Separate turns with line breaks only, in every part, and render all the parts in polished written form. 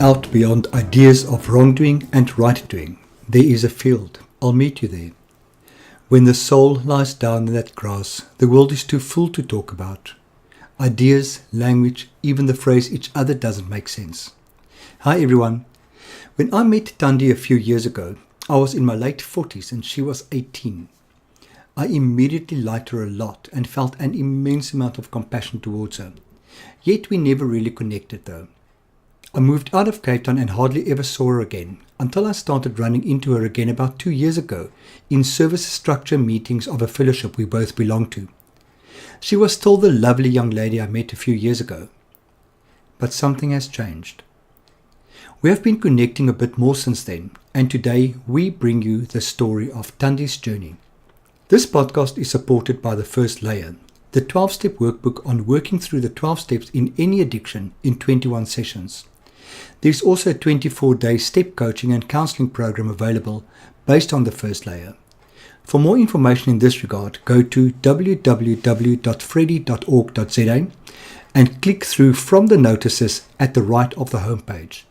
out beyond ideas of wrongdoing and right doing, there is a field. I'll meet you there. When the soul lies down in that grass, the world is too full to talk about. Ideas, language, even the phrase each other doesn't make sense. Hi everyone. When I met Thandi a few years ago, I was in my late 40s and she was 18. I immediately liked her a lot and felt an immense amount of compassion towards her. Yet we never really connected though. I moved out of Cape Town and hardly ever saw her again, until I started running into her again about 2 years ago in service structure meetings of a fellowship we both belonged to. She was still the lovely young lady I met a few years ago. But something has changed. We have been connecting a bit more since then, and today we bring you the story of Thandi's journey. This podcast is supported by the First Layer, the 12-step workbook on working through the 12 steps in any addiction in 21 sessions. There's also a 24-day step coaching and counseling program available based on the First Layer. For more information in this regard, go to www.freddy.org.za and click through from the notices at the right of the homepage.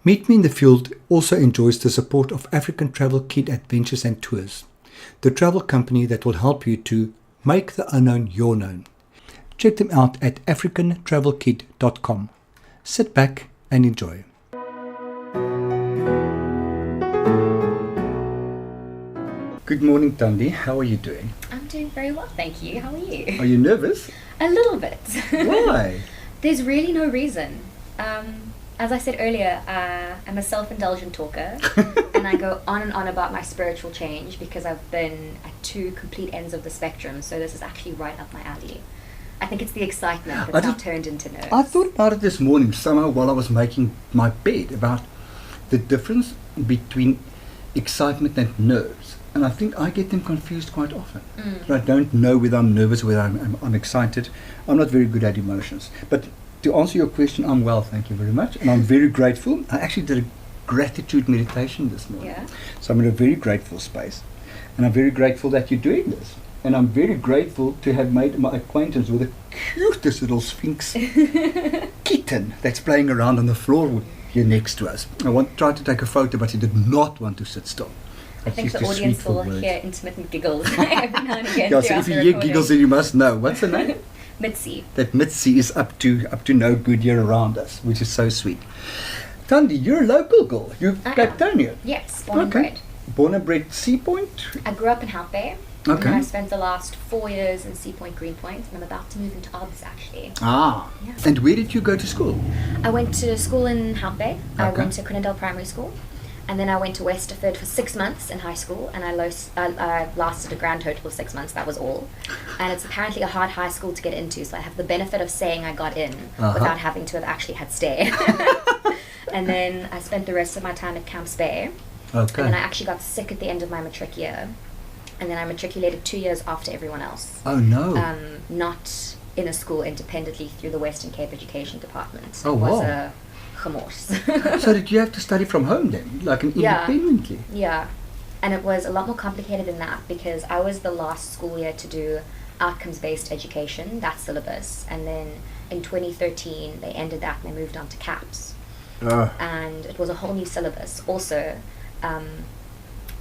Meet Me in the Field also enjoys the support of African Travel Kid Adventures and Tours, the travel company that will help you to make the unknown your known. Check them out at africantravelkid.com. Sit back and enjoy. Good morning, Thandi. How are you doing?
I'm doing very well, thank you. How are you?
Are you nervous?
A little bit.
Why?
There's really no reason. As I said earlier, I'm a self-indulgent talker, and I go on and on about my spiritual change because I've been at two complete ends of the spectrum, so this is actually right up my alley. I think it's the excitement that's now turned into nerves.
I thought about it this morning somehow while I was making my bed about the difference between excitement and nerves. And I think I get them confused quite often. I don't know whether I'm nervous or whether I'm excited. I'm not very good at emotions. But to answer your question, I'm well, thank you very much. And I'm very grateful. I actually did a gratitude meditation this morning.
Yeah.
So I'm in a very grateful space. And I'm very grateful that you're doing this. And I'm very grateful to have made my acquaintance with the cutest little Sphinx kitten that's playing around on the floor here next to us. Tried to take a photo, but he did not want to sit still.
I think the audience will hear intermittent giggles every now and again.
Yeah, so if you hear giggles, then you must know. What's her name?
Mitzi.
That Mitzi is up to no good here around us, which is so sweet. Thandi, you're a local girl. You're Cape Townian.
Yes, born and bred.
Born and bred Sea Point?
I grew up in Hout Bay.
Okay.
And I spent the last 4 years in Sea Point, Greenpoint, and I'm about to move into OBS actually.
Ah. Yeah. And where did you go to school?
I went to school in Hout Bay.
Okay.
I went to Crinnendale Primary School. And then I went to Westerford for 6 months in high school, and I lasted a grand total of 6 months, that was all. And it's apparently a hard high school to get into, so I have the benefit of saying I got in without having to have actually had stay. And then I spent the rest of my time at Camps Bay.
Okay.
And then I actually got sick at the end of my matric year. And then I matriculated 2 years after everyone else.
Oh no.
Not in a school independently through the Western Cape Education Department.
Oh,
it was
wow.
Gemors.
So did you have to study from home then, like independently?
Yeah, and it was a lot more complicated than that because I was the last school year to do outcomes-based education, that syllabus, and then in 2013 they ended that and they moved on to CAPS. And it was a whole new syllabus. Also,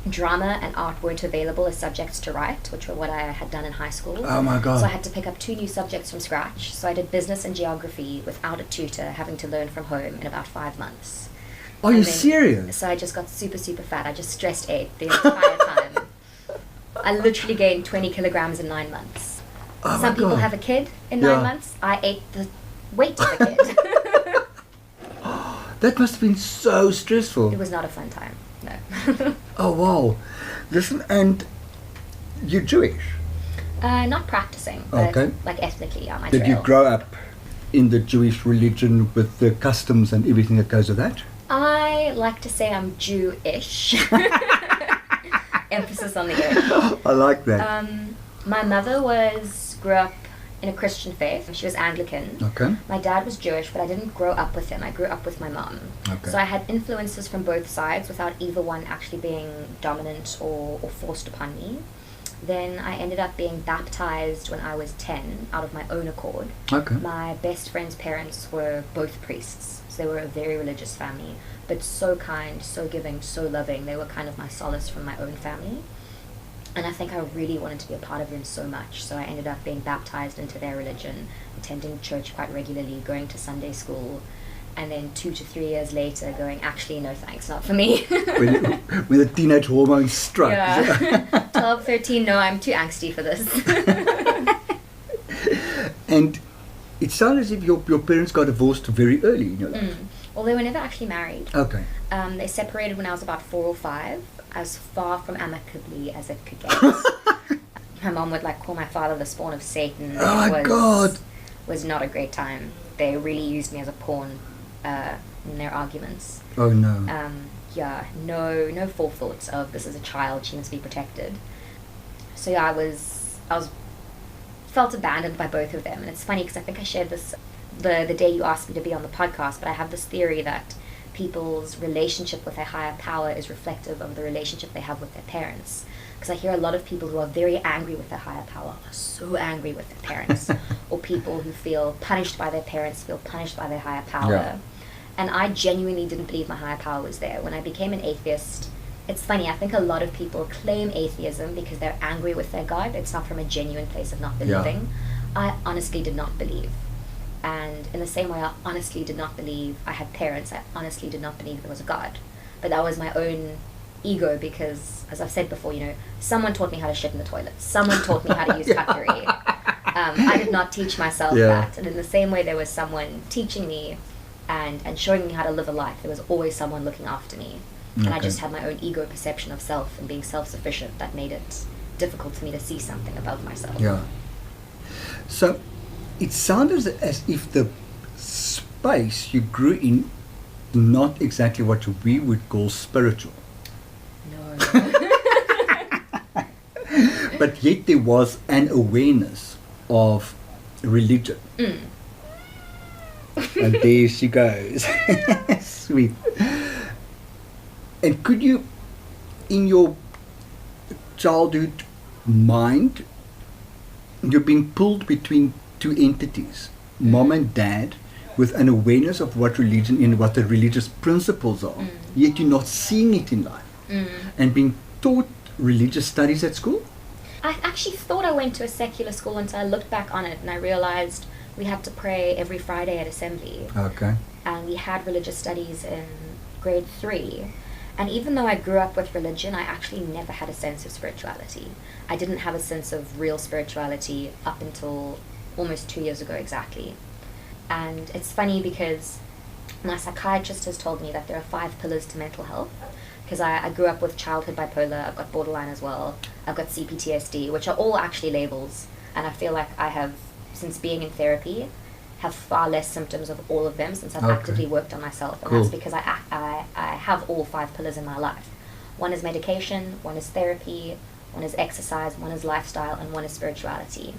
drama and art weren't available as subjects to write, which were what I had done in high school.
Oh my God.
So I had to pick up 2 new subjects from scratch. So I did business and geography without a tutor, having to learn from home in about 5 months.
Are you serious?
So I just got super, super fat. I just stressed ate the entire time. I literally gained 20 kilograms in 9 months.
Oh
Some people
God.
have a kid in 9 months. I ate the weight of a kid.
That must have been so stressful.
It was not a fun time. No.
Oh wow. Listen, and you're Jewish?
Not practicing, but
Okay.
like ethnically, yeah, my
Did you
trail.
grow up in the Jewish religion with the customs and everything that goes with that?
I like to say I'm Jew-ish. Emphasis on the ish.
I like that.
My mother grew up in a Christian faith. She was Anglican.
Okay.
My dad was Jewish, but I didn't grow up with him. I grew up with my mom.
Okay.
So I had influences from both sides without either one actually being dominant or forced upon me. Then I ended up being baptized when I was 10 out of my own accord.
Okay.
My best friend's parents were both priests, so they were a very religious family, but so kind, so giving, so loving. They were kind of my solace from my own family. And I think I really wanted to be a part of them so much, so I ended up being baptized into their religion, attending church quite regularly, going to Sunday school, and then 2 to 3 years later going, actually, no thanks, not for me.
when the teenage hormones struck.
Yeah. 12, 13, no, I'm too angsty for this.
And it sounds as if your parents got divorced very early in your life.
Well, they were never actually married.
Okay.
They separated when I was about 4 or 5, as far from amicably as it could get. My mom would call my father the spawn of Satan.
Oh my God!
Was not a great time. They really used me as a pawn in their arguments.
Oh no.
No forethought of this is a child, she must be protected. So yeah, I was felt abandoned by both of them, and it's funny because I think I shared this the day you asked me to be on the podcast, but I have this theory that people's relationship with their higher power is reflective of the relationship they have with their parents. Because I hear a lot of people who are very angry with their higher power are so angry with their parents, or people who feel punished by their parents feel punished by their higher power.
Yeah.
And I genuinely didn't believe my higher power was there. When I became an atheist, it's funny, I think a lot of people claim atheism because they're angry with their God. It's not from a genuine place of not believing. I honestly did not believe. And in the same way I honestly did not believe I had parents, I honestly did not believe there was a God. But that was my own ego because, as I've said before, someone taught me how to shit in the toilet. Someone taught me how to use cutlery. I did not teach myself that. And in the same way there was someone teaching me and showing me how to live a life. There was always someone looking after me. And I just had my own ego perception of self and being self-sufficient that made it difficult for me to see something above myself.
Yeah. So it sounded as if the space you grew in not exactly what we would call spiritual.
No.
But yet there was an awareness of religion. And there she goes. Sweet. And could you, in your childhood mind, you're being pulled between two entities, mom and dad, with an awareness of what religion and what the religious principles are, yet you're not seeing it in life, and being taught religious studies at school?
I actually thought I went to a secular school until I looked back on it and I realized we had to pray every Friday at assembly.
Okay.
And we had religious studies in grade 3. And even though I grew up with religion, I actually never had a sense of spirituality. I didn't have a sense of real spirituality up until almost 2 years ago exactly. And it's funny because my psychiatrist has told me that there are 5 pillars to mental health. Because I grew up with childhood bipolar, I've got borderline as well, I've got CPTSD, which are all actually labels. And I feel like I have, since being in therapy, have far less symptoms of all of them since I've actively worked on myself. And that's because I have all 5 pillars in my life. One is medication, one is therapy, one is exercise, one is lifestyle, and one is spirituality.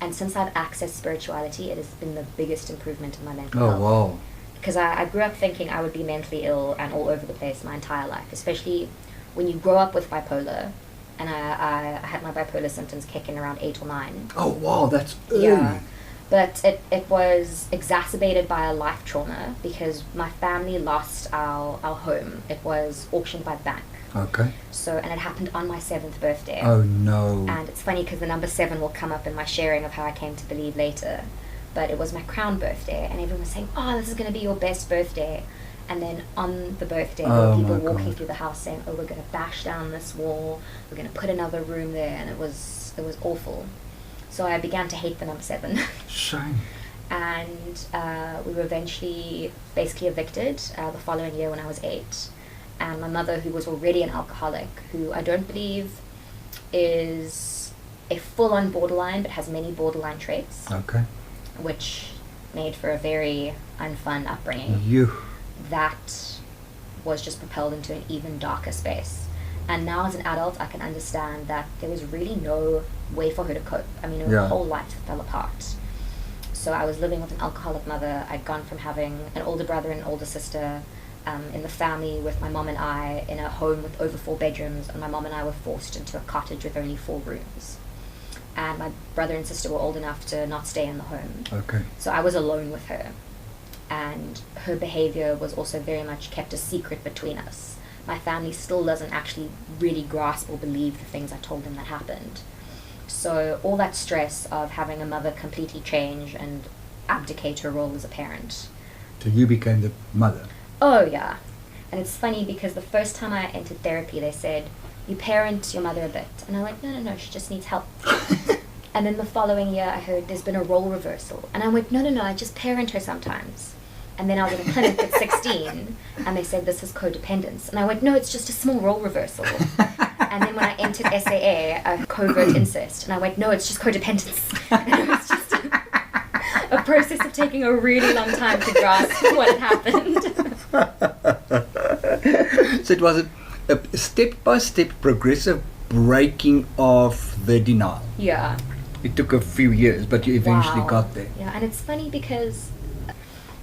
And since I've accessed spirituality, it has been the biggest improvement in my mental health.
Oh, wow.
Because I grew up thinking I would be mentally ill and all over the place my entire life, especially when you grow up with bipolar. And I had my bipolar symptoms kick in around 8 or 9.
Oh, wow, that's early.
Yeah. But it was exacerbated by a life trauma because my family lost our home. It was auctioned by the bank.
Okay.
So, and it happened on my 7th birthday.
Oh, no.
And it's funny because the number 7 will come up in my sharing of how I came to believe later. But it was my crown birthday, and everyone was saying, oh, this is going to be your best birthday. And then on the birthday, there were people walking through the house saying, oh, we're going to bash down this wall, we're going to put another room there, and it was awful. So I began to hate the number 7.
Shame.
And we were eventually basically evicted the following year when I was 8. And my mother, who was already an alcoholic, who I don't believe is a full-on borderline, but has many borderline traits.
Okay.
Which made for a very unfun upbringing. That was just propelled into an even darker space. And now as an adult, I can understand that there was really no way for her to cope. I mean, her whole life fell apart. So I was living with an alcoholic mother. I'd gone from having an older brother and an older sister in the family with my mom and I in a home with over 4 bedrooms, and my mom and I were forced into a cottage with only 4 rooms. And my brother and sister were old enough to not stay in the home.
Okay.
So I was alone with her. And her behavior was also very much kept a secret between us. My family still doesn't actually really grasp or believe the things I told them that happened. So all that stress of having a mother completely change and abdicate her role as a parent.
So you became the mother.
Oh, yeah. And it's funny because the first time I entered therapy, they said, you parent your mother a bit. And I went, no, she just needs help. And then the following year, I heard there's been a role reversal. And I went, no, I just parent her sometimes. And then I was at a clinic at 16, and they said, this is codependence. And I went, no, it's just a small role reversal. And then when I entered SAA, a covert incest. And I went, no, it's just codependence. And it was just a process of taking a really long time to grasp what had happened.
So it was a step-by-step progressive breaking of the denial.
Yeah.
It took a few years, but you eventually
Wow.
got there.
Yeah, and it's funny because,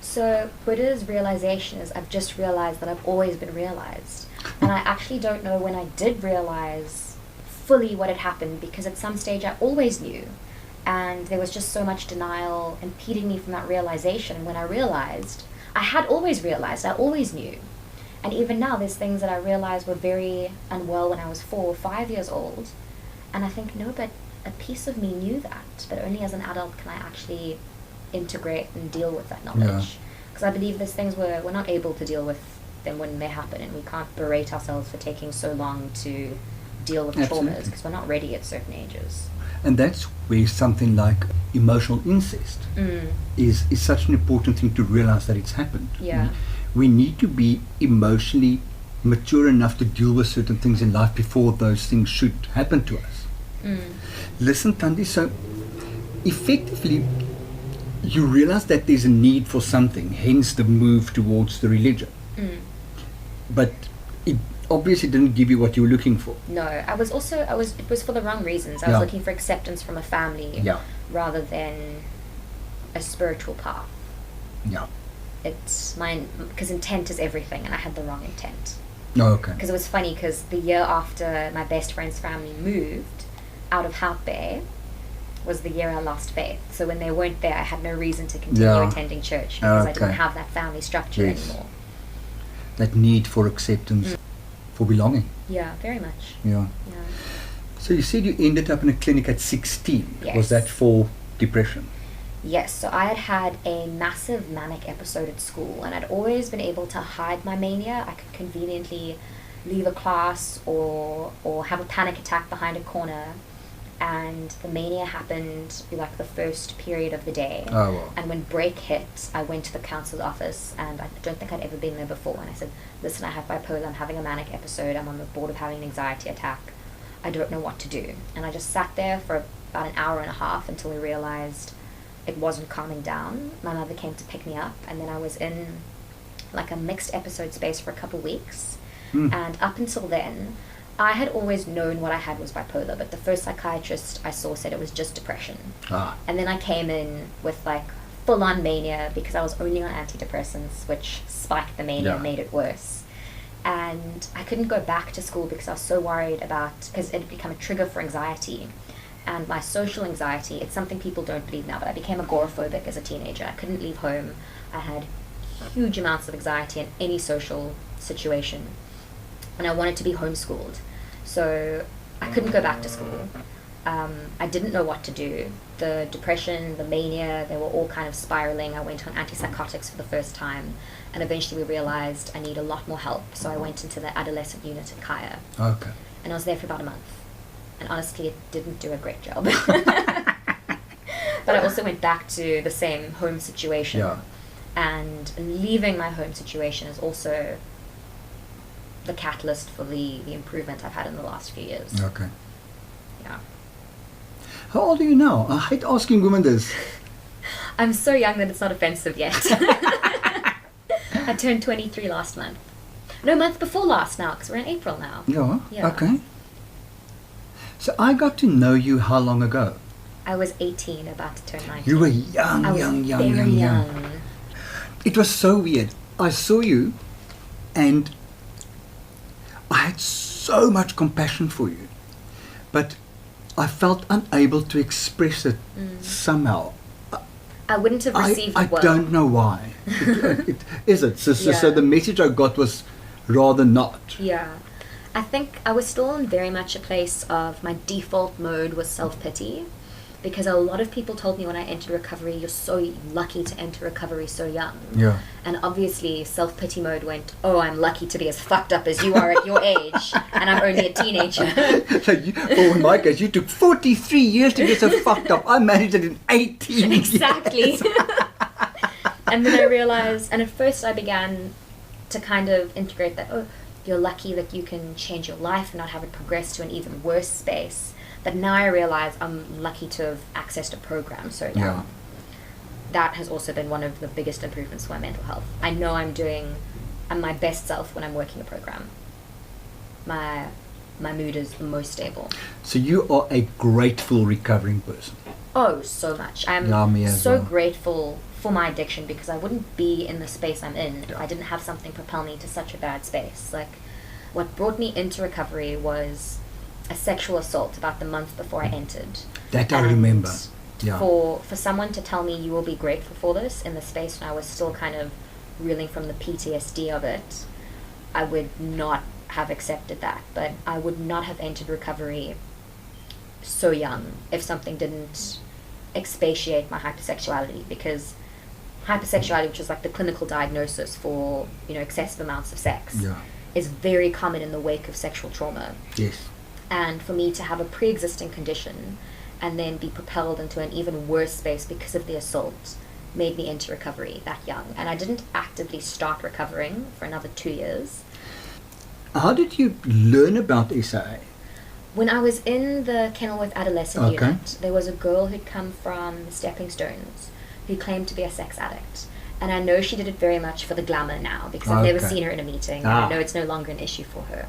so Buddha's realization is I've just realized that I've always been realized. And I actually don't know when I did realize fully what had happened, because at some stage I always knew. And there was just so much denial impeding me from that realization. And when I realized, I had always realized, I always knew. And even now, there's things that I realized were very unwell when I was 4 or 5 years old. And I think, no, but a piece of me knew that. But only as an adult can I actually integrate and deal with that knowledge. Because I believe there's things we're not able to deal with them when they happen. And we can't berate ourselves for taking so long to deal with traumas, because we're not ready at certain ages.
And that's where something like emotional incest is such an important thing to realize that it's happened.
Yeah.
We need to be emotionally mature enough to deal with certain things in life before those things should happen to us. Listen, Thandi, so effectively you realize that there's a need for something, hence the move towards the religion. But it obviously didn't give you what you were looking for.
No, it was for the wrong reasons. I was looking for acceptance from a family rather than a spiritual path.
Yeah.
It's mine, because intent is everything, and I had the wrong intent.
Oh, okay.
Because it was funny, because the year after my best friend's family moved out of Hout Bay was the year I lost faith. So when they weren't there, I had no reason to continue attending church, because I didn't have that family structure anymore.
That need for acceptance, for belonging.
Yeah, very much.
Yeah. So you said you ended up in a clinic at 16.
Yes.
Was that for depression?
Yes, so I had a massive manic episode at school, and I'd always been able to hide my mania. I could conveniently leave a class or have a panic attack behind a corner, and the mania happened like the first period of the day.
Oh, wow.
And when break hit, I went to the council's office, and I don't think I'd ever been there before, and I said, listen, I have bipolar, I'm having a manic episode, I'm on the board of having an anxiety attack, I don't know what to do. And I just sat there for about an hour and a half until I realized it wasn't calming down. My mother came to pick me up, and then I was in like a mixed episode space for a couple weeks. And up until then, I had always known what I had was bipolar, but the first psychiatrist I saw said it was just depression. And then I came in with like full-on mania, because I was only on antidepressants, which spiked the mania and made it worse. And I couldn't go back to school because I was so worried because it had become a trigger for anxiety. And my social anxiety, it's something people don't believe now, but I became agoraphobic as a teenager. I couldn't leave home. I had huge amounts of anxiety in any social situation. And I wanted to be homeschooled. So I couldn't go back to school. I didn't know what to do. The depression, the mania, they were all kind of spiraling. I went on antipsychotics for the first time. And eventually we realized I need a lot more help. So I went into the adolescent unit at Kaya.
Okay.
And I was there for about a month. And honestly, it didn't do a great job. But I also went back to the same home situation. And leaving my home situation is also the catalyst for the improvement I've had in the last few years.
Okay.
Yeah.
How old are you now? I hate asking women this.
I'm so young that it's not offensive yet. I turned 23 last month. No, month before last now, because we're in April now.
Yeah. Okay. So I got to know you how long ago?
I was 18, about to turn 19.
You were young.
I was very young.
It was so weird. I saw you And I had so much compassion for you, but I felt unable to express it somehow.
I wouldn't have received
I
it well.
don't know why. Is it? So the message I got was rather not.
Yeah. I think I was still in very much a place of my default mode was self-pity, because a lot of people told me when I entered recovery, you're so lucky to enter recovery so young.
Yeah.
And obviously self-pity mode went, oh, I'm lucky to be as fucked up as you are at your age, and I'm only a teenager.
So in my case, you took 43 years to get so fucked up. I managed it in 18
Exactly.
years.
And then I realized, and at first I began to kind of integrate that, oh, you're lucky that you can change your life and not have it progress to an even worse space. But now I realize I'm lucky to have accessed a program so young.
Yeah.
That has also been one of the biggest improvements to my mental health. I know I'm my best self when I'm working a program. My mood is the most stable.
So you are a grateful recovering person.
Oh, so much.
Yeah, me as
so
well.
grateful for my addiction, because I wouldn't be in the space I'm in if I didn't have something propel me to such a bad space. Like, what brought me into recovery was a sexual assault about the month before I entered.
That I remember. Yeah.
For someone to tell me you will be grateful for this in the space when I was still kind of reeling from the PTSD of it, I would not have accepted that. But I would not have entered recovery so young if something didn't expatiate my hypersexuality, because hypersexuality, which is like the clinical diagnosis for, excessive amounts of sex, is very common in the wake of sexual trauma.
Yes.
And for me to have a pre-existing condition and then be propelled into an even worse space because of the assault made me enter recovery that young. And I didn't actively start recovering for another 2 years.
How did you learn about SAA?
When I was in the Kenilworth Adolescent Unit, there was a girl who'd come from Stepping Stones who claimed to be a sex addict. And I know she did it very much for the glamour now, because I've never seen her in a meeting. And I know it's no longer an issue for her.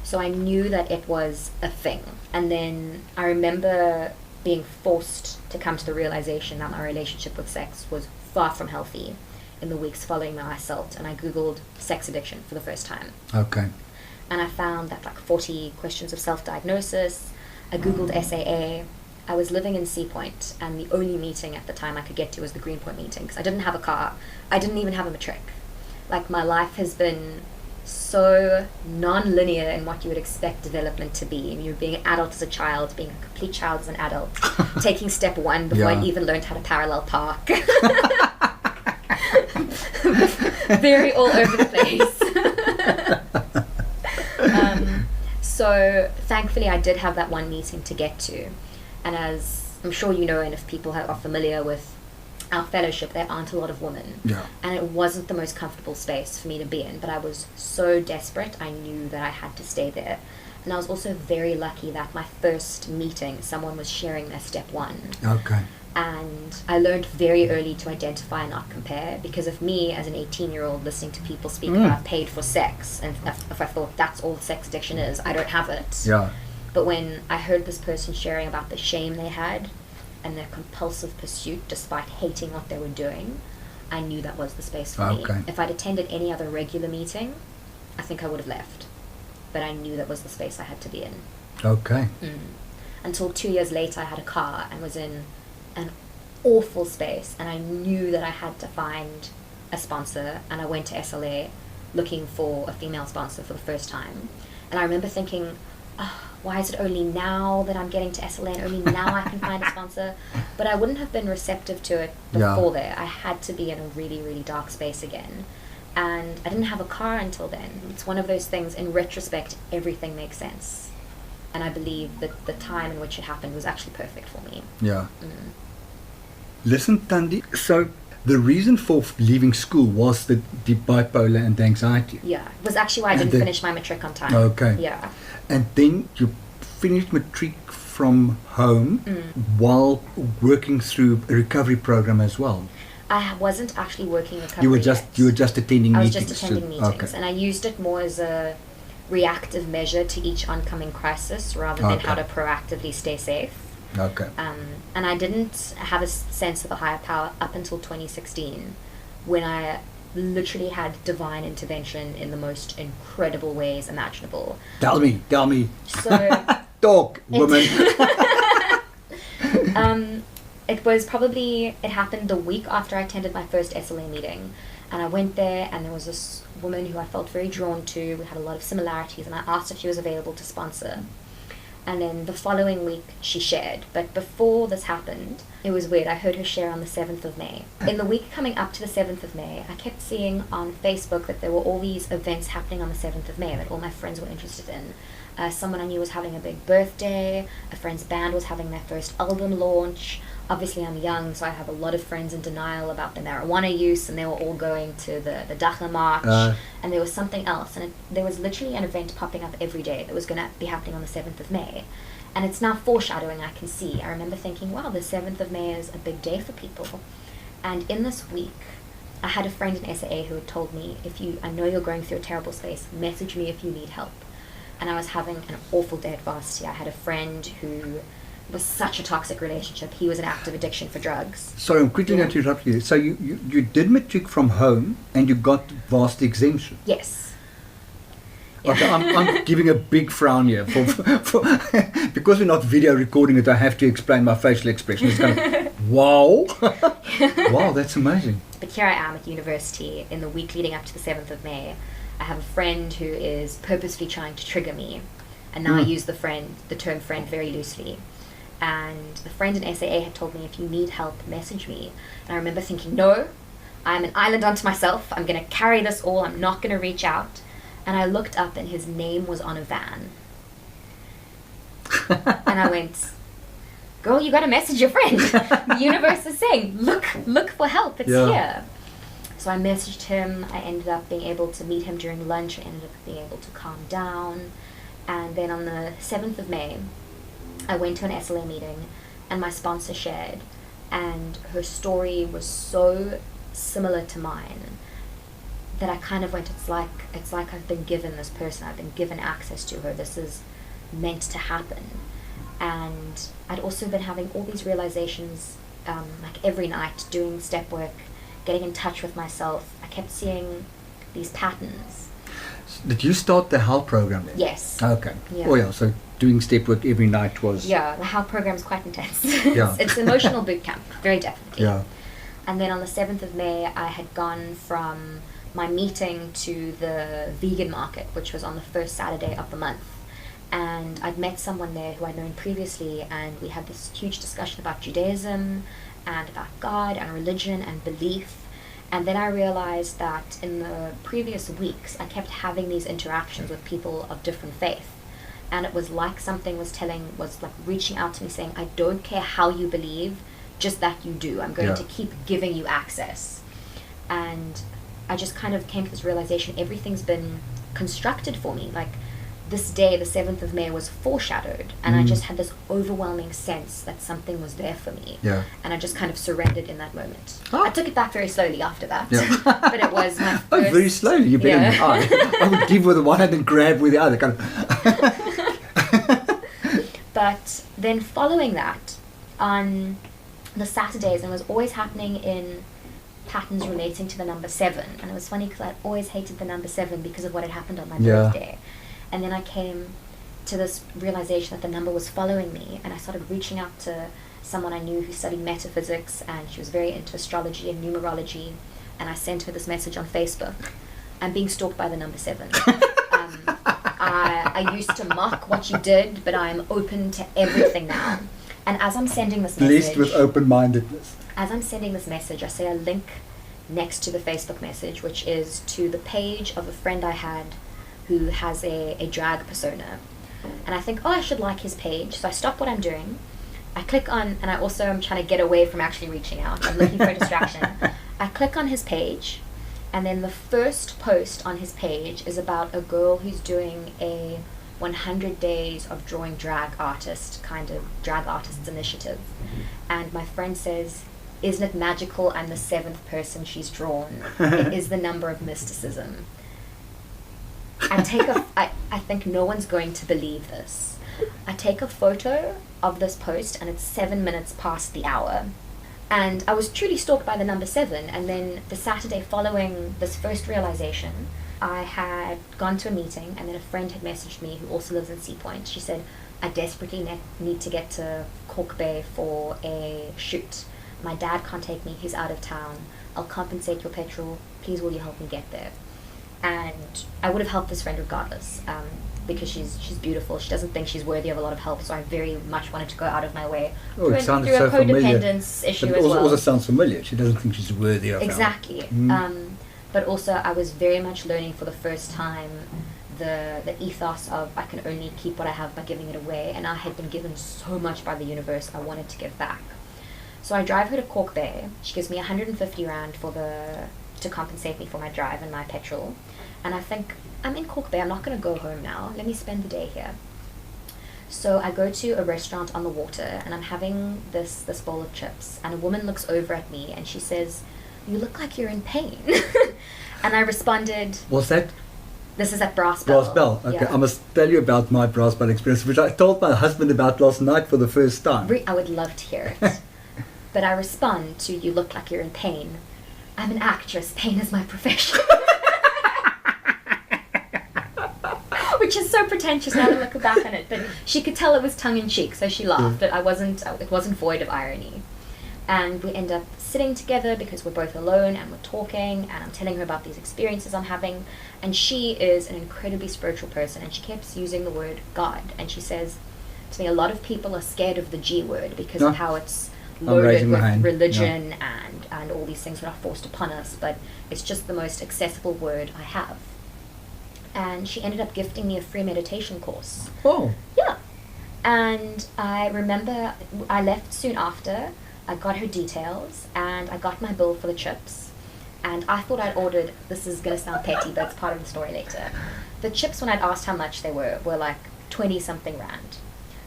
So I knew that it was a thing. And then I remember being forced to come to the realization that my relationship with sex was far from healthy in the weeks following my assault. And I Googled sex addiction for the first time.
Okay.
And I found that 40 questions of self-diagnosis. I Googled SAA. I was living in Sea Point, and the only meeting at the time I could get to was the Greenpoint meeting, because I didn't have a car. I didn't even have a matric. My life has been so non-linear in what you would expect development to be. You're being an adult as a child, being a complete child as an adult, taking step one before I even learned how to parallel park. Very all over the place. So thankfully I did have that one meeting to get to. And as I'm sure you know, and if people are familiar with our fellowship, there aren't a lot of women.
Yeah.
And it wasn't the most comfortable space for me to be in, but I was so desperate, I knew that I had to stay there. And I was also very lucky that my first meeting, someone was sharing their step one.
Okay.
And I learned very early to identify and not compare, because of me as an 18-year-old listening to people speak about paid for sex, and if I thought that's all sex addiction is, I don't have it.
Yeah.
But when I heard this person sharing about the shame they had and their compulsive pursuit despite hating what they were doing, I knew that was the space for me. If I'd attended any other regular meeting, I think I would have left. But I knew that was the space I had to be in.
Okay.
Until 2 years later I had a car and was in an awful space, and I knew that I had to find a sponsor, and I went to SLA looking for a female sponsor for the first time. And I remember thinking, why is it only now that I'm getting to SLA and only now I can find a sponsor? But I wouldn't have been receptive to it before there. I had to be in a really, really dark space again. And I didn't have a car until then. It's one of those things, in retrospect, everything makes sense. And I believe that the time in which it happened was actually perfect for me.
Yeah. Listen, Thandi, so the reason for leaving school was the bipolar and the anxiety.
Yeah, it was actually why I didn't finish my matric on time.
Okay.
Yeah.
And then you finished matric from home while working through a recovery program as well.
I wasn't actually working recovery.
You were just attending meetings.
I was just attending meetings, and I used it more as a reactive measure to each oncoming crisis rather than how to proactively stay safe.
Okay.
And I didn't have a sense of a higher power up until 2016, when I literally had divine intervention in the most incredible ways imaginable.
Tell me.
So
Talk, woman.
It happened the week after I attended my first SLA meeting. And I went there, and there was this woman who I felt very drawn to. We had a lot of similarities, and I asked if she was available to sponsor. And then the following week, she shared. But before this happened, it was weird. I heard her share on the 7th of May. In the week coming up to the 7th of May, I kept seeing on Facebook that there were all these events happening on the 7th of May that all my friends were interested in. Someone I knew was having a big birthday. A friend's band was having their first album launch. Obviously, I'm young, so I have a lot of friends in denial about their marijuana use, and they were all going to the Dacha March. And there was something else, and there was literally an event popping up every day that was going to be happening on the 7th of May. And it's now foreshadowing, I can see. I remember thinking, wow, the 7th of May is a big day for people. And in this week, I had a friend in SAA who had told me, I know you're going through a terrible space, message me if you need help. And I was having an awful day at varsity. I had a friend who was such a toxic relationship. He was an active addiction for drugs.
Sorry, I'm quickly going to interrupt you. So you did matric from home and you got varsity exemption?
Yes.
Okay, I'm giving a big frown here. For because we're not video recording it, I have to explain my facial expression. It's kind of, wow. Wow, that's amazing.
But here I am at university in the week leading up to the 7th of May. I have a friend who is purposely trying to trigger me. And now I use the term friend very loosely. And the friend in SAA had told me, if you need help, message me. And I remember thinking, no, I'm an island unto myself. I'm going to carry this all. I'm not going to reach out. And I looked up and his name was on a van. And I went, girl, you got to message your friend. The universe is saying, look for help. It's here. So I messaged him. I ended up being able to meet him during lunch. I ended up being able to calm down. And then on the 7th of May, I went to an SLA meeting, and my sponsor shared, and her story was so similar to mine that I kind of went, it's like I've been given this person, I've been given access to her, this is meant to happen. And I'd also been having all these realizations, like every night, doing step work, getting in touch with myself. I kept seeing these patterns.
Did you start the HAL program then?
Yes.
Okay.
Yeah.
Oh yeah, so doing step work every night was...
Yeah, the HAL program is quite intense.
Yeah.
It's emotional boot camp, very definitely.
Yeah.
And then on the 7th of May, I had gone from my meeting to the vegan market, which was on the first Saturday of the month. And I'd met someone there who I'd known previously, and we had this huge discussion about Judaism and about God and religion and belief. And then I realized that in the previous weeks, I kept having these interactions with people of different faith. And it was like something was like reaching out to me saying, I don't care how you believe, just that you do. I'm going to keep giving you access. And I just kind of came to this realization, everything's been constructed for me. Like this day, the 7th of May, was foreshadowed. And I just had this overwhelming sense that something was there for me.
Yeah.
And I just kind of surrendered in that moment.
Oh.
I took it back very slowly after that.
Yeah.
But it was my first...
Oh, very slowly. You're better than I would give with the one hand and grab with the other. Kind of.
But then following that, on the Saturdays, and it was always happening in patterns relating to the number 7. And it was funny because I always hated the number 7 because of what had happened on my birthday. And then I came to this realization that the number was following me, and I started reaching out to someone I knew who studied metaphysics, and she was very into astrology and numerology, and I sent her this message on Facebook. I'm being stalked by the number 7. I used to mock what you did, but I'm open to everything now. And as I'm sending this message...
Blessed with open-mindedness.
As I'm sending this message, I say a link next to the Facebook message, which is to the page of a friend I had who has a drag persona. And I think, I should like his page. So I stop what I'm doing. I click on, and I also am trying to get away from actually reaching out. I'm looking for a distraction. I click on his page, and then the first post on his page is about a girl who's doing a 100 days of drawing drag artists initiative. And my friend says, isn't it magical I'm the 7th person she's drawn? It is the number of mysticism. I think no one's going to believe this. I take a photo of this post, and it's 7 minutes past the hour. And I was truly stalked by the number 7. And then the Saturday following this first realization, I had gone to a meeting, and then a friend had messaged me who also lives in Sea Point. She said, I desperately need to get to Cork Bay for a shoot. My dad can't take me, he's out of town. I'll compensate your petrol, please will you help me get there? And I would have helped this friend regardless, because she's beautiful. She doesn't think she's worthy of a lot of help, so I very much wanted to go out of my way.
Oh, it sounds
through
so
a codependence issue
but
as well.
It also sounds familiar. She doesn't think she's worthy of
Exactly.
help.
But also I was very much learning for the first time the ethos of I can only keep what I have by giving it away, and I had been given so much by the universe, I wanted to give back. So I drive her to Cork Bay. She gives me 150 rand to compensate me for my drive and my petrol. And I think, I'm in Cork Bay, I'm not going to go home now. Let me spend the day here. So I go to a restaurant on the water, and I'm having this bowl of chips. And a woman looks over at me, and she says, you look like you're in pain. And I responded...
What's that?
This is at Brass Bell.
Brass Bell. Okay,
Yeah.
I must tell you about my Brass Bell experience, which I told my husband about last night for the first time.
I would love to hear it. But I respond to, you look like you're in pain. I'm an actress. Pain is my profession. Which is so pretentious now to look back on it. But she could tell it was tongue-in-cheek, so she laughed. But it wasn't void of irony. And we end up sitting together because we're both alone and we're talking, and I'm telling her about these experiences I'm having. And she is an incredibly spiritual person, and she keeps using the word God. And she says to me, a lot of people are scared of the G word because of how it's loaded with religion and all these things that are forced upon us, but it's just the most accessible word I have. And she ended up gifting me a free meditation course.
Oh.
Yeah. And I remember I left soon after. I got her details, and I got my bill for the chips. And I thought I'd ordered, this is going to sound petty, but it's part of the story later. The chips, when I'd asked how much they were like 20-something rand.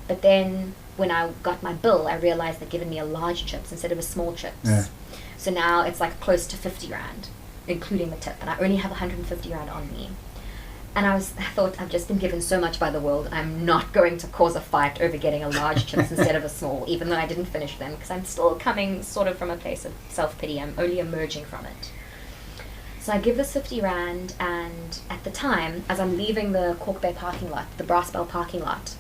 But then when I got my bill, I realized they'd given me a large chips instead of a small chips.
Yeah.
So now it's like close to 50 rand, including the tip. And I only have 150 rand on me. And I thought, I've just been given so much by the world, I'm not going to cause a fight over getting a large chips instead of a small, even though I didn't finish them, because I'm still coming sort of from a place of self-pity. I'm only emerging from it. So I give this 50 rand, and at the time, as I'm leaving the Cork Bay parking lot, the Brass Bell parking lot,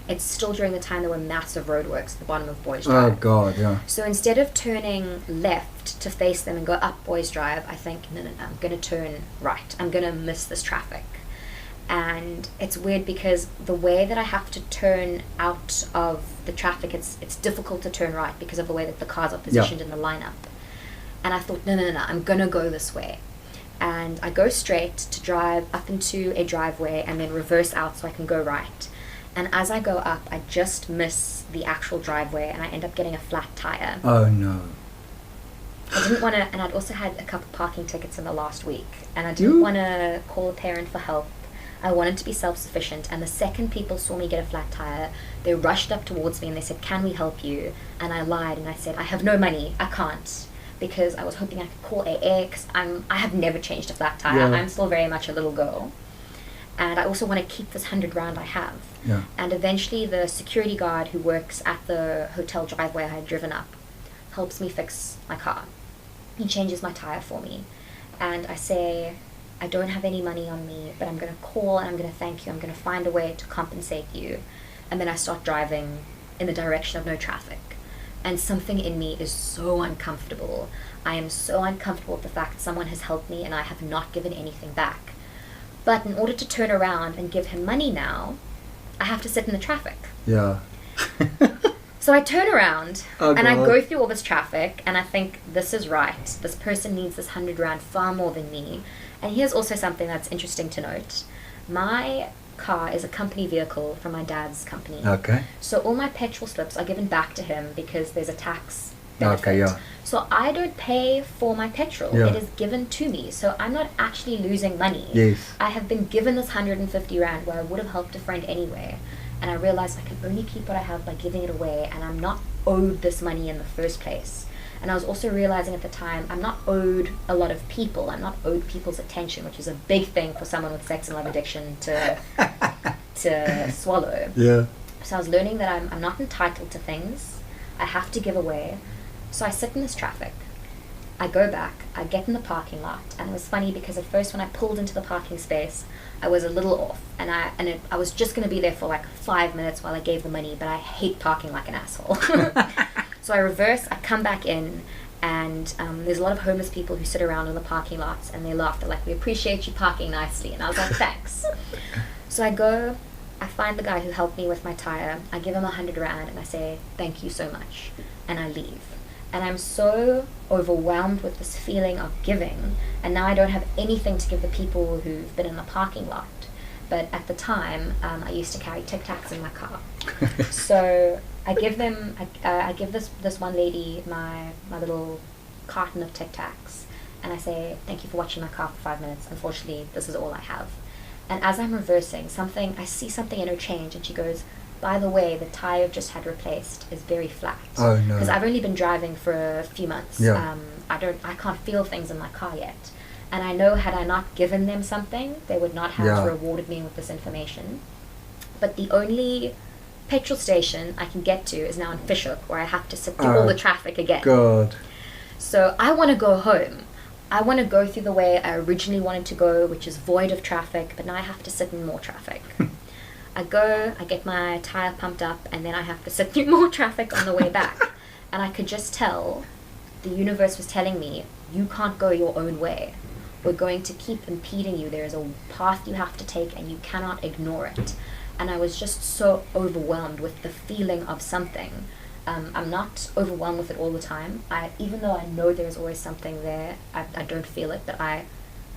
it's still during the time there were massive roadworks at the bottom of Boys Drive.
Oh, God, yeah.
So instead of turning left to face them and go up Boys Drive, I think, no, I'm going to turn right. I'm going to miss this traffic. And it's weird because the way that I have to turn out of the traffic, it's difficult to turn right because of the way that the cars are positioned in the lineup. And I thought, no, I'm going to go this way. And I go straight to drive up into a driveway and then reverse out so I can go right. And as I go up, I just miss the actual driveway, and I end up getting a flat tire.
Oh, no.
I didn't want to, and I'd also had a couple parking tickets in the last week, and I didn't want to call a parent for help. I wanted to be self-sufficient, and the second people saw me get a flat tire, they rushed up towards me and they said, can we help you? And I lied and I said, I have no money, I can't, because I was hoping I could call AA, because I have never changed a flat tire.
Yeah.
I'm still very much a little girl. And I also want to keep this 100 rand I have.
Yeah.
And eventually the security guard who works at the hotel driveway I had driven up helps me fix my car. He changes my tire for me. And I say, I don't have any money on me, but I'm going to call and I'm going to thank you. I'm going to find a way to compensate you. And then I start driving in the direction of no traffic. And something in me is so uncomfortable. I am so uncomfortable with the fact that someone has helped me and I have not given anything back. But in order to turn around and give him money now, I have to sit in the traffic.
Yeah.
So I turn around and I
God.
go through all this traffic and I think, this is right. This person needs this 100 rand far more than me. And here's also something that's interesting to note. My car is a company vehicle from my dad's company.
Okay.
So all my petrol slips are given back to him because there's a tax benefit.
Okay, yeah.
So I don't pay for my petrol.
Yeah.
It is given to me. So I'm not actually losing money.
Yes.
I have been given this 150 rand where I would have helped a friend anyway. And I realized I can only keep what I have by giving it away, and I'm not owed this money in the first place. And I was also realizing at the time, I'm not owed a lot of people. I'm not owed people's attention, which is a big thing for someone with sex and love addiction to swallow.
Yeah.
So I was learning that I'm not entitled to things. I have to give away. So I sit in this traffic. I go back, I get in the parking lot, and it was funny because at first when I pulled into the parking space, I was a little off, and I was just going to be there for like 5 minutes while I gave the money, but I hate parking like an asshole. So I reverse, I come back in, and there's a lot of homeless people who sit around in the parking lots, and they laugh. They're like, "We appreciate you parking nicely," and I was like, "Thanks." So I go, I find the guy who helped me with my tire, I give him 100 rand, and I say, "Thank you so much," and I leave. And I'm so overwhelmed with this feeling of giving, and now I don't have anything to give the people who've been in the parking lot. But at the time, I used to carry Tic Tacs in my car. So I give them, I give this one lady my little carton of Tic Tacs, and I say, "Thank you for watching my car for 5 minutes. Unfortunately, this is all I have." And as I'm reversing, I see something in her change, and she goes, "By the way, the tire I've just had replaced is very flat."
Oh no!
Because I've only been driving for a few months.
Yeah.
I can't feel things in my car yet, and I know had I not given them something, they would not have rewarded me with this information. But the only petrol station I can get to is now in Fishhook, where I have to sit through all the traffic again.
God.
So I want to go home. I want to go through the way I originally wanted to go, which is void of traffic, but now I have to sit in more traffic. I go, I get my tire pumped up, and then I have to sit through more traffic on the way back. And I could just tell the universe was telling me, "You can't go your own way. We're going to keep impeding you. There is a path you have to take, and you cannot ignore it." And I was just so overwhelmed with the feeling of something. I'm not overwhelmed with it all the time. Even though I know there's always something there, I don't feel it, but I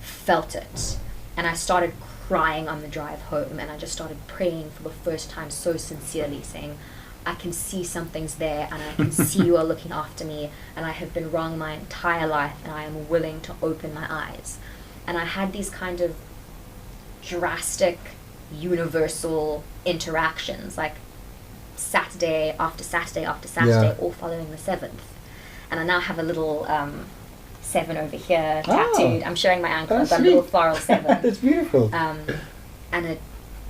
felt it. And I started crying on the drive home, and I just started praying for the first time so sincerely, saying, "I can see something's there, and I can see you are looking after me, and I have been wrong my entire life, and I am willing to open my eyes." And I had these kind of drastic, universal interactions, like Saturday after Saturday after Saturday, all following the 7th. And I now have a little 7 over here tattooed. I'm showing my ankle. I've got a little floral 7.
That's beautiful.
And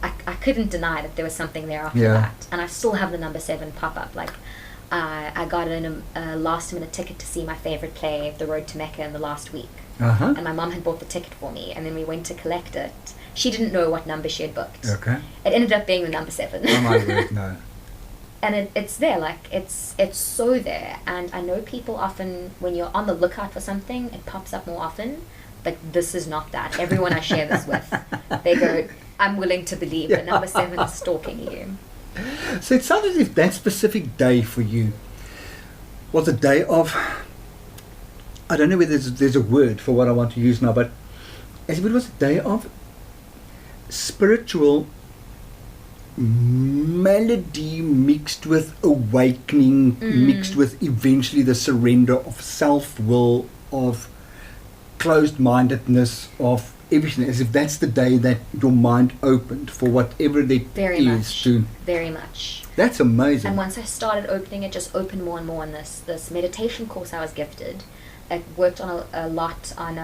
I couldn't deny that there was something there after that. And I still have the number 7 pop up. Like I got a last minute ticket to see my favorite play, The Road to Mecca, in the last week. And my mum had bought the ticket for me, and then we went to collect it. She didn't know what number she had booked.
Okay.
It ended up being the number 7.
Oh my word, no.
And it's there, like, it's so there. And I know people often, when you're on the lookout for something, it pops up more often. But this is not that. Everyone I share this with, they go, "I'm willing to believe that number 7 is stalking you."
So it sounds as if that specific day for you was a day of, I don't know whether there's a word for what I want to use now, but as if it was a day of spiritual melody mixed with awakening, mixed with eventually the surrender of self-will, of closed-mindedness, of everything, as if that's the day that your mind opened for whatever it is to. Very much. That's amazing.
And once I started opening, it just opened more and more. And this meditation course I was gifted, it worked on a lot on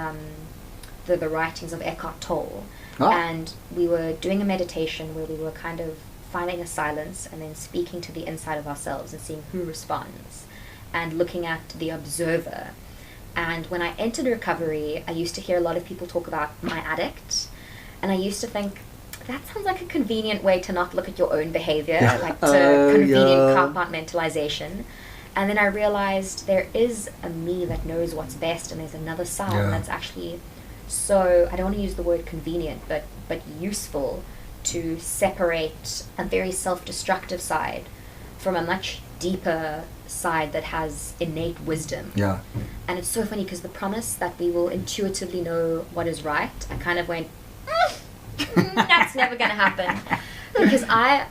the writings of Eckhart Tolle. And we were doing a meditation where we were kind of finding a silence and then speaking to the inside of ourselves and seeing who responds and looking at the observer. And when I entered recovery, I used to hear a lot of people talk about my addict, and I used to think, that sounds like a convenient way to not look at your own behavior, like to convenient compartmentalization. And then I realized there is a me that knows what's best, and there's another side that's actually so, I don't want to use the word convenient, but useful to separate a very self-destructive side from a much deeper side that has innate wisdom. And it's so funny because the promise that we will intuitively know what is right, I kind of went, that's never going to happen. Because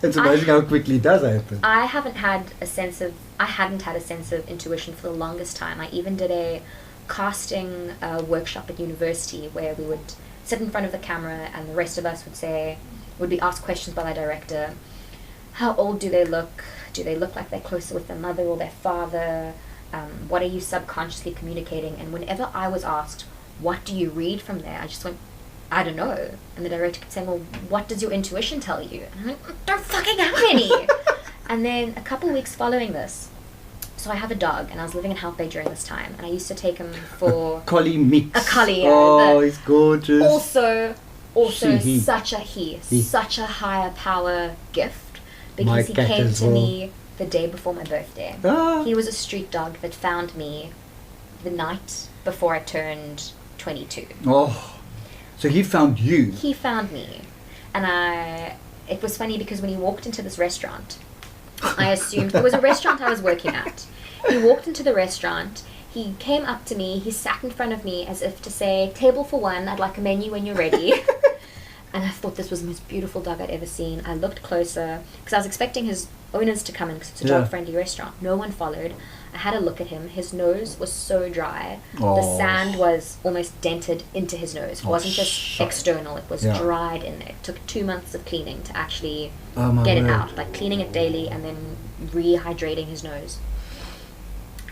it's amazing how quickly it does happen.
I hadn't had a sense of intuition for the longest time. I even did a casting workshop at university where we would sit in front of the camera and the rest of us would be asked questions by the director. How old do they look? Do they look like they're closer with their mother or their father? What are you subconsciously communicating? And whenever I was asked, what do you read from there? I just went, I don't know. And the director kept saying, well, what does your intuition tell you? And I'm like, don't fucking have any. And then a couple weeks following this, So I have a dog, and I was living in Hout Bay during this time, and I used to take him for
collie mix.
A collie,
Oh, he's gorgeous.
Also
He.
such a higher power gift,
My
because he
cat
came
as
to
well.
me the day before my birthday.
Ah.
He was a street dog that found me the night before I turned 22.
Oh, so he found you.
He found me, and it was funny because when he walked into this restaurant, I assumed it was a restaurant I was working at. He walked into the restaurant, he came up to me, he sat in front of me as if to say, "Table for one, I'd like a menu when you're ready." And I thought this was the most beautiful dog I'd ever seen. I looked closer, because I was expecting his owners to come in, because it's a dog-friendly restaurant. No one followed. I had a look at him. His nose was so dry.
Oh.
The sand was almost dented into his nose. It wasn't just external, it was dried in there. It took 2 months of cleaning to actually get it out, like cleaning it daily and then rehydrating his nose.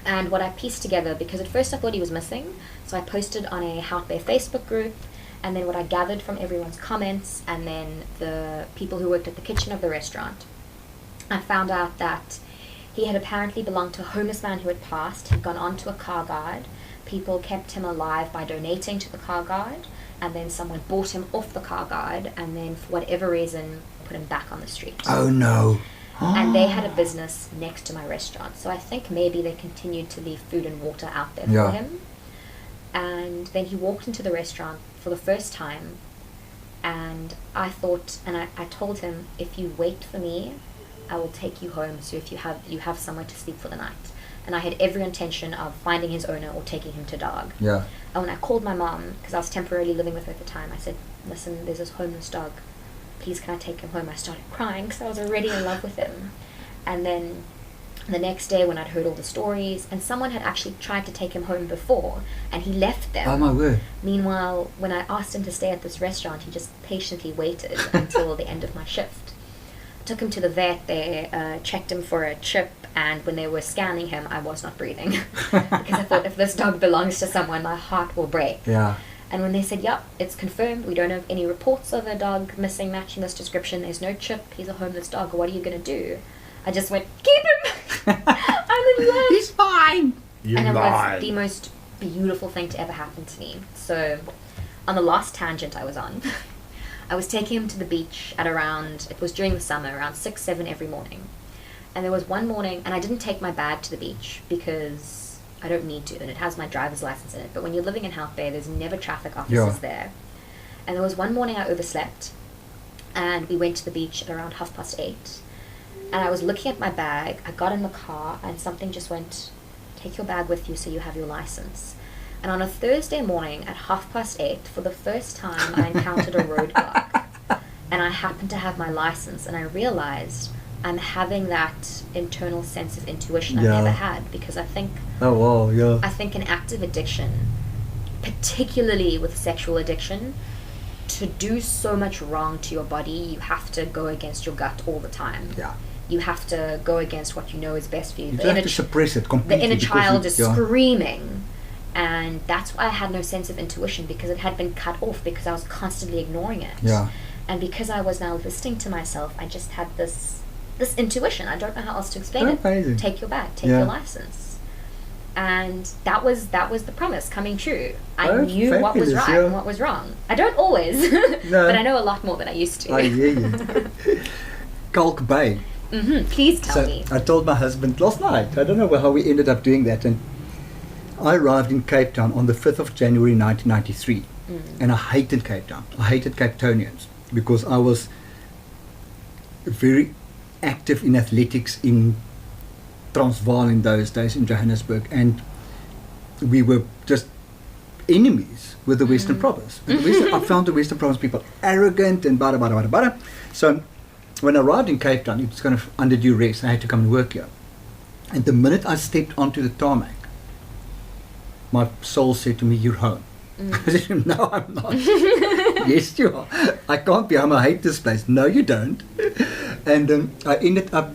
And what I pieced together, because at first I thought he was missing, so I posted on a Hout Bay Facebook group, and then what I gathered from everyone's comments, and then the people who worked at the kitchen of the restaurant, I found out that he had apparently belonged to a homeless man who had passed. He'd gone on to a car guard. People kept him alive by donating to the car guard, and then someone bought him off the car guard, and then for whatever reason put him back on the street.
Oh no.
And they had a business next to my restaurant, so I think maybe they continued to leave food and water out there for him. And then he walked into the restaurant for the first time, and I thought, and I told him, if you wait for me, I will take you home, so if you have somewhere to sleep for the night. And I had every intention of finding his owner or taking him to dog.
Yeah.
And when I called my mom, because I was temporarily living with her at the time, I said, "Listen, there's this homeless dog. Please, can I take him home?" I started crying because I was already in love with him. And then the next day, when I'd heard all the stories, and someone had actually tried to take him home before, and he left them.
Oh my word.
Meanwhile, when I asked him to stay at this restaurant, he just patiently waited until the end of my shift. Took him to the vet, they checked him for a chip, and when they were scanning him, I was not breathing. Because I thought, if this dog belongs to someone, my heart will break.
Yeah.
And when they said, "Yep, it's confirmed, we don't have any reports of a dog missing matching this description, there's no chip, he's a homeless dog, what are you going to do?" I just went, "Keep him! I'm in love!"
He's fine!
And it was the most beautiful thing to ever happen to me. So, on the last tangent I was on, I was taking him to the beach at around, it was during the summer, around 6, 7 every morning. And there was one morning, and I didn't take my bag to the beach because I don't need to, and it has my driver's license in it. But when you're living in Hout Bay, there's never traffic officers there. And there was one morning I overslept, and we went to the beach at around 8:30. And I was looking at my bag, I got in the car, and something just went, "Take your bag with you so you have your license." And on a Thursday morning at 8:30, for the first time, I encountered a roadblock. And I happened to have my license, and I realized I'm having that internal sense of intuition I've never had, because I think I think an active addiction, particularly with sexual addiction, to do so much wrong to your body, you have to go against your gut all the time.
Yeah.
You have to go against what you know is best for you.
You have to suppress it completely.
The inner child is screaming. And that's why I had no sense of intuition, because it had been cut off, because I was constantly ignoring it.
Yeah.
And because I was now listening to myself, I just had this intuition. I don't know how else to explain it.
Amazing.
Take your bag, take your license. And that was the promise coming true. I knew what was right and what was wrong. I don't always, but I know a lot more than I used to.
I hear you. Kalk Bay.
Please tell me.
I told my husband last night. I don't know how we ended up doing that. And I arrived in Cape Town on the 5th of January 1993. And I hated Cape Town. I hated Cape Townians because I was very active in athletics in Transvaal in those days, in Johannesburg. And we were just enemies with the Western Province. I found the Western Province people arrogant and bada, bada, bada, bada. So when I arrived in Cape Town, it was kind of under duress. I had to come and work here. And the minute I stepped onto the tarmac, my soul said to me, "You're home." I said, "No, I'm not." "Yes, you are. I can't be home. I hate this place." "No, you don't." And I ended up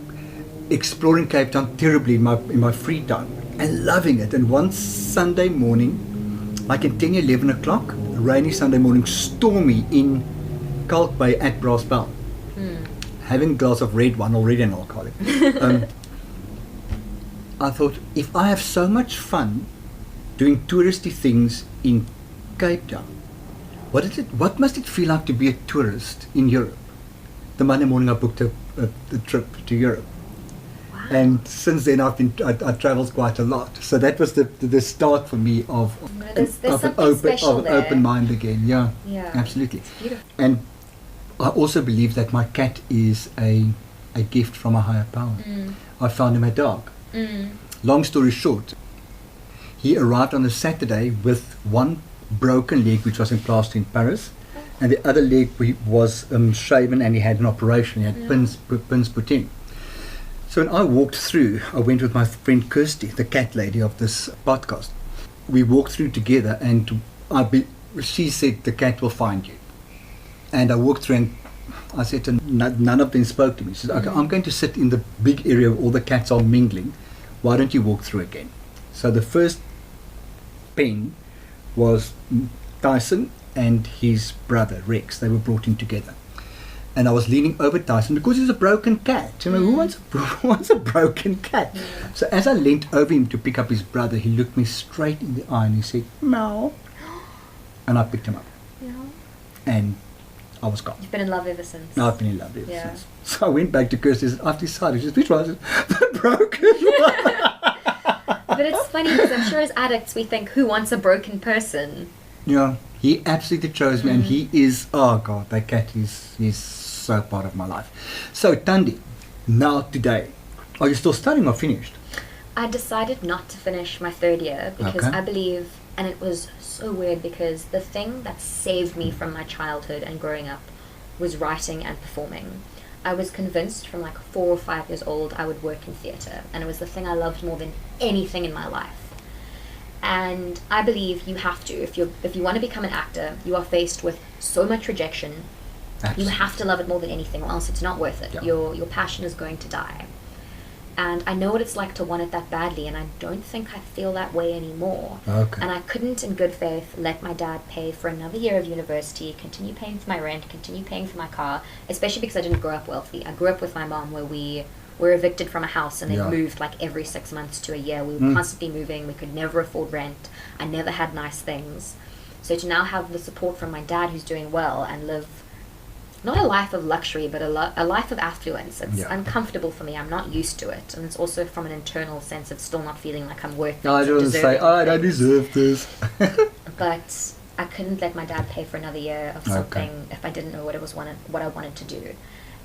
exploring Cape Town terribly in my free time and loving it. And one Sunday morning, like at 10, 11 o'clock, a rainy Sunday morning, stormy in Kalk Bay at Brassbell, having a glass of red wine, already an alcoholic. I thought, if I have so much fun doing touristy things in Cape Town, what must it feel like to be a tourist in Europe? The Monday morning I booked a trip to Europe.
Wow.
And since then I travelled quite a lot. So that was the start for me of
There's
an
something special there.
open mind again. Yeah, absolutely.
It's beautiful.
And I also believe that my cat is a gift from a higher power. I found him a dog. Long story short, he arrived on a Saturday with one broken leg, which was in plaster in Paris, and the other leg was shaven, and he had an operation. He had pins put in. So when I walked through, I went with my friend Kirsty, the cat lady of this podcast. We walked through together, and she said, the cat will find you. And I walked through, and I said, none of them spoke to me. She said, okay, I'm going to sit in the big area where all the cats are mingling. Why don't you walk through again? So the first pen was Tyson and his brother Rex. They were brought in together, and I was leaning over Tyson because he's a broken cat. You know, who wants a broken cat? So as I leant over him to pick up his brother, he looked me straight in the eye and he said, "Meow," and I picked him up, and I was gone.
You've been in love ever since.
No, I've been in love ever since. So I went back to Kirsty and said, I've decided. She said, which one? I said, the broken one.
But it's funny because I'm sure as addicts we think, who wants a broken person?
Yeah, he absolutely chose me, and he is, oh God, that cat is so part of my life. So, Thandi, now today, are you still studying or finished?
I decided not to finish my third year because I believe, and it was so weird because the thing that saved me from my childhood and growing up was writing and performing. I was convinced from like 4 or 5 years old I would work in theatre, and it was the thing I loved more than anything in my life. And I believe you have to, if you want to become an actor, you are faced with so much rejection. Absolutely. You have to love it more than anything, or else it's not worth it. Yeah. Your passion is going to die. And I know what it's like to want it that badly, and I don't think I feel that way anymore.
Okay.
And I couldn't, in good faith, let my dad pay for another year of university, continue paying for my rent, continue paying for my car, especially because I didn't grow up wealthy. I grew up with my mom where we were evicted from a house and then moved like every 6 months to a year. We were constantly moving. We could never afford rent. I never had nice things. So to now have the support from my dad who's doing well and live not a life of luxury, but a life of affluence. It's uncomfortable for me. I'm not used to it. And it's also from an internal sense of still not feeling like I'm worth it.
I don't say, I don't deserve this.
But I couldn't let my dad pay for another year of something if I didn't know what I wanted to do.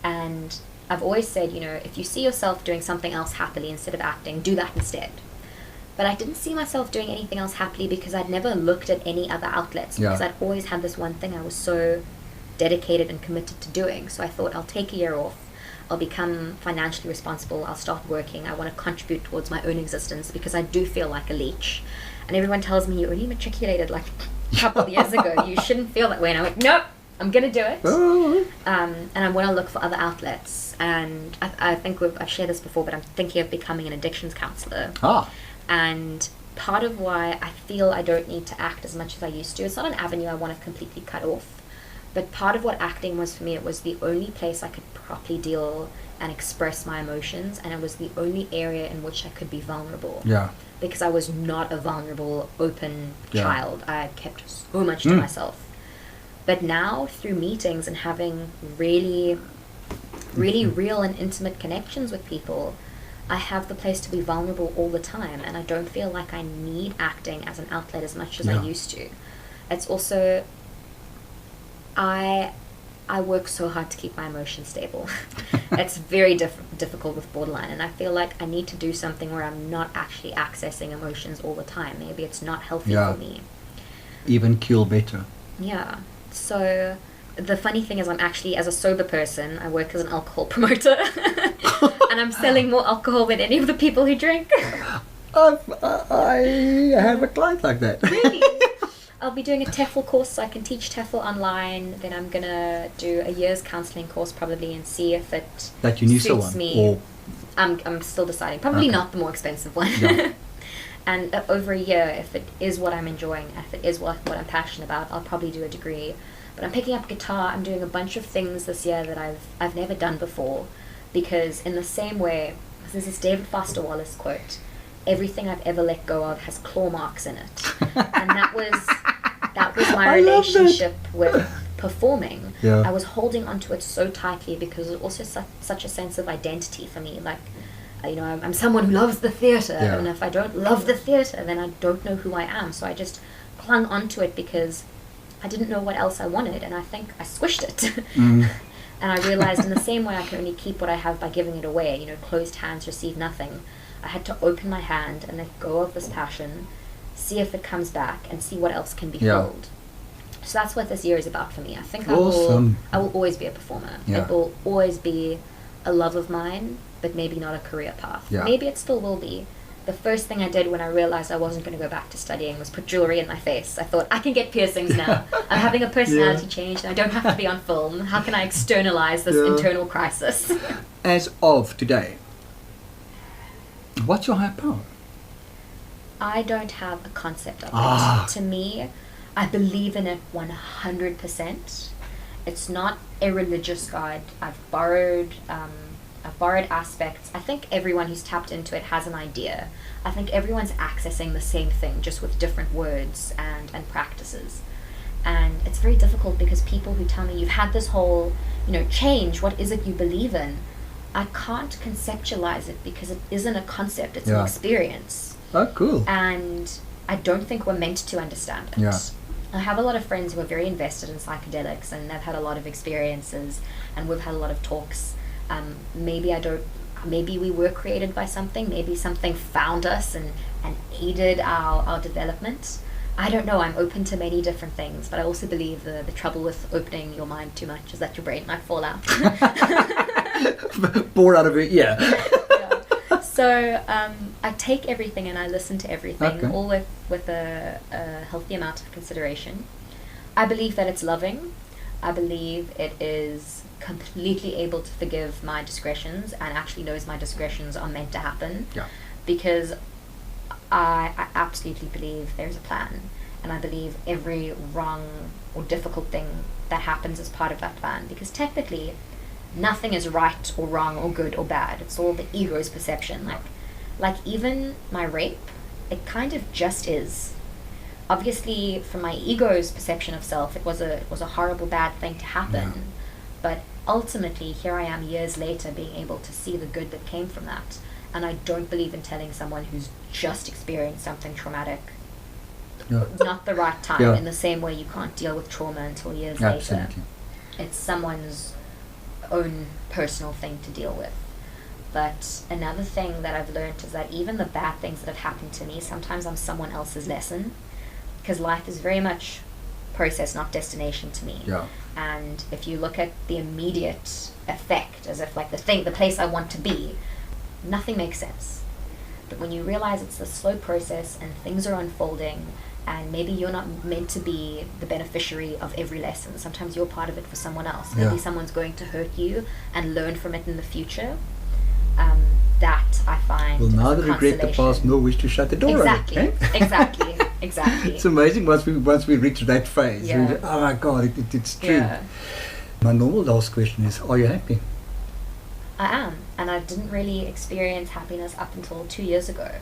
And I've always said, you know, if you see yourself doing something else happily instead of acting, do that instead. But I didn't see myself doing anything else happily because I'd never looked at any other outlets. Because I'd always had this one thing I was so dedicated and committed to doing. So I thought, I'll take a year off, I'll become financially responsible, I'll start working, I want to contribute towards my own existence because I do feel like a leech. And everyone tells me, you only matriculated like a couple of years ago, you shouldn't feel that way. And I'm like, nope, I'm gonna do it. And I want to look for other outlets. And I think I've shared this before, but I'm thinking of becoming an addictions counsellor. And part of why I feel I don't need to act as much as I used to, it's not an avenue I want to completely cut off. But part of what acting was for me, it was the only place I could properly deal and express my emotions, and it was the only area in which I could be vulnerable. Yeah. Because I was not a vulnerable, open child. I kept so much to myself. But now, through meetings and having really, really real and intimate connections with people, I have the place to be vulnerable all the time, and I don't feel like I need acting as an outlet as much as I used to. It's also, I work so hard to keep my emotions stable. It's very difficult with borderline, and I feel like I need to do something where I'm not actually accessing emotions all the time. Maybe it's not healthy for me.
Even kill better.
Yeah. So the funny thing is, I'm actually, as a sober person, I work as an alcohol promoter. And I'm selling more alcohol than any of the people who drink.
I have a client like that.
Really? I'll be doing a TEFL course, so I can teach TEFL online. Then I'm gonna do a year's counselling course probably and see if it suits me. Or I'm still deciding. Probably not the more expensive one. Yeah. And over a year, if it is what I'm enjoying, if it is what I'm passionate about, I'll probably do a degree. But I'm picking up guitar. I'm doing a bunch of things this year that I've never done before, because in the same way, there's this David Foster Wallace quote. everything I've ever let go of has claw marks in it. And that was my
I love that.
relationship with performing.
Yeah.
I was holding onto it so tightly because it was also such a sense of identity for me. Like, I'm someone who loves the theatre,
Yeah.
and if I don't love the theatre, then I don't know who I am. So I just clung onto it because I didn't know what else I wanted, and I think I squished it. And I realized in the same way I can only keep what I have by giving it away. Closed hands receive nothing. I had to open my hand and let go of this passion, see if it comes back, and see what else can be filled. So that's what this year is about for me. I think
Awesome.
I will always be a performer.
Yeah.
It will always be a love of mine, but maybe not a career path.
Yeah.
Maybe it still will be. The first thing I did when I realized I wasn't going to go back to studying was put jewelry in my face. I thought, I can get piercings now. I'm having a personality change and I don't have to be on film. How can I externalize this internal crisis?
As of today, what's your higher power?
I don't have a concept of it. To me, I believe in it 100%. It's not a religious God. I've borrowed aspects. I think everyone who's tapped into it has an idea. I think everyone's accessing the same thing, just with different words and practices. And it's very difficult because people who tell me, you've had this whole, change, what is it you believe in? I can't conceptualize it because it isn't a concept, it's an experience.
Oh, cool.
And I don't think we're meant to understand it.
Yeah.
I have a lot of friends who are very invested in psychedelics and they've had a lot of experiences and we've had a lot of talks. Maybe we were created by something, maybe something found us and aided our development. I don't know, I'm open to many different things, but I also believe the trouble with opening your mind too much is that your brain might fall out.
Bored out of it, yeah.
So I take everything and I listen to everything, all with a healthy amount of consideration. I believe that it's loving. I believe it is completely able to forgive my discretions and actually knows my discretions are meant to happen.
Yeah.
Because I absolutely believe there's a plan, and I believe every wrong or difficult thing that happens is part of that plan, because technically nothing is right or wrong or good or bad. It's all the ego's perception. Like even my rape, it kind of just is. Obviously, from my ego's perception of self, it was a horrible, bad thing to happen.
Yeah.
But ultimately, here I am years later being able to see the good that came from that. And I don't believe in telling someone who's just experienced something traumatic not the right time, in the same way you can't deal with trauma until years later. It's someone's own personal thing to deal with. But another thing that I've learned is that even the bad things that have happened to me, sometimes I'm someone else's lesson, because life is very much process, not destination to me.
Yeah.
And if you look at the immediate effect as if like the place I want to be, nothing makes sense. But when you realize it's a slow process and things are unfolding, and maybe you're not meant to be the beneficiary of every lesson, sometimes you're part of it for someone else. Maybe someone's going to hurt you and learn from it in the future. That I find
will neither regret the past nor wish to shut the door on it.
Exactly. It's
amazing once we reach that phase.
Yeah.
Oh my God, it's true.
Yeah.
My normal last question is, are you happy?
I am, and I didn't really experience happiness up until 2 years ago,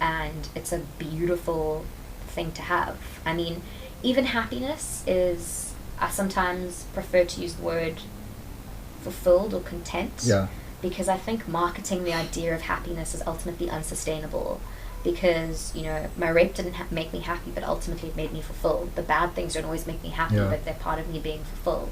and it's a beautiful thing to have. I mean, even happiness is, I sometimes prefer to use the word fulfilled or content.
Yeah.
Because I think marketing the idea of happiness is ultimately unsustainable. Because, my rape didn't make me happy, but ultimately it made me fulfilled. The bad things don't always make me happy, but they're part of me being fulfilled.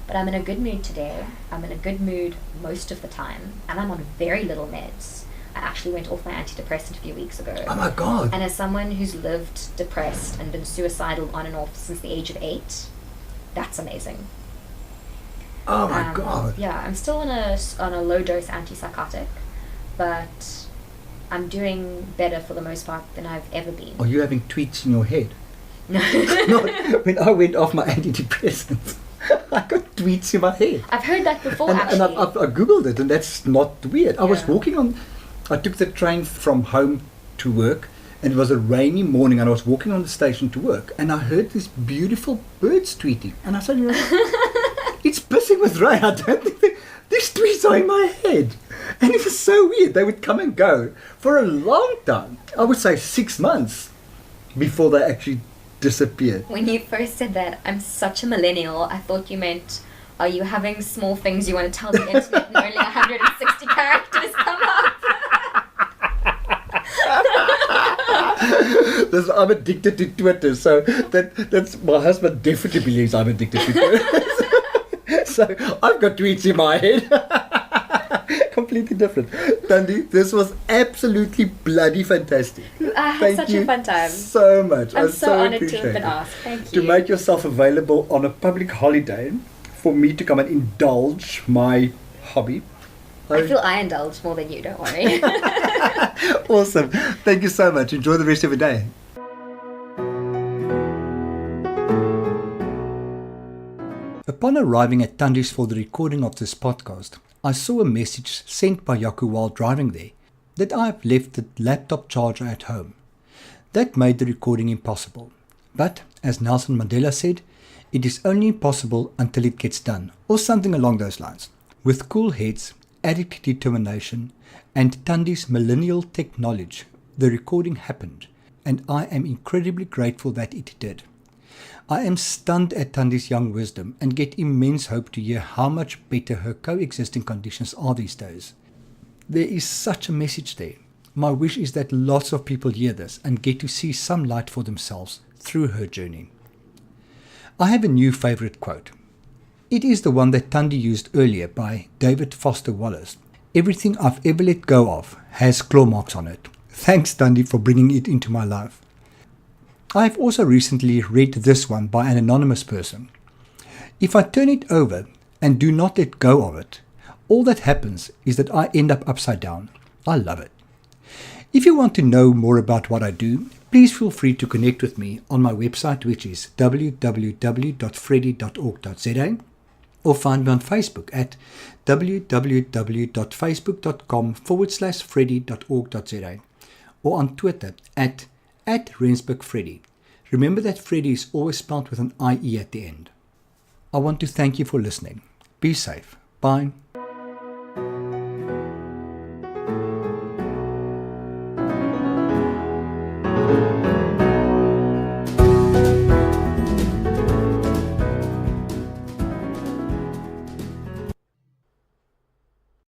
But I'm in a good mood today. I'm in a good mood most of the time. And I'm on very little meds. I actually went off my antidepressant a few weeks ago.
Oh my God.
And as someone who's lived depressed and been suicidal on and off since the age of 8, that's amazing.
Oh my God.
Yeah, I'm still on a low dose antipsychotic, but I'm doing better for the most part than I've ever been.
Are you having tweets in your head?
No.
When I went off my antidepressants, I got tweets in my head.
I've heard that before,
And
actually.
I googled it, and that's not weird. I was walking I took the train from home to work, and it was a rainy morning, and I was walking on the station to work, and I heard these beautiful birds tweeting, and I said, it's pissing with rain. I don't think these tweets are in my head. And it was so weird. They would come and go for a long time. I would say 6 months before they actually disappeared.
When you first said that, I'm such a millennial, I thought you meant, are you having small things you want to tell the internet and only 160 characters come up?
I'm addicted to Twitter, so that's my husband definitely believes I'm addicted to Twitter. So I've got tweets in my head. Completely different. Thandi, this was absolutely bloody fantastic.
I had such a fun time.
So much.
I'm so honoured to
appreciate
have been
it.
asked. Thank you.
To make yourself available on a public holiday for me to come and indulge my hobby.
I feel I indulge more than you, don't worry.
Awesome. Thank you so much. Enjoy the rest of your day. Upon arriving at Thandi's for the recording of this podcast, I saw a message sent by Yaku while driving there that I have left the laptop charger at home. That made the recording impossible. But, as Nelson Mandela said, it is only impossible until it gets done, or something along those lines. With cool heads, added determination, and Thandi's millennial tech knowledge, the recording happened, and I am incredibly grateful that it did. I am stunned at Thandi's young wisdom and get immense hope to hear how much better her coexisting conditions are these days. There is such a message there. My wish is that lots of people hear this and get to see some light for themselves through her journey. I have a new favourite quote. It is the one that Thandi used earlier by David Foster Wallace. Everything I've ever let go of has claw marks on it. Thanks, Thandi, for bringing it into my life. I have also recently read this one by an anonymous person. If I turn it over and do not let go of it, all that happens is that I end up upside down. I love it. If you want to know more about what I do, please feel free to connect with me on my website, which is www.freddy.org.za, or find me on Facebook at www.facebook.com/freddy.org.za, or on Twitter at @RensburgFreddy. Remember that Freddy is always spelled with an IE at the end. I want to thank you for listening. Be safe. Bye.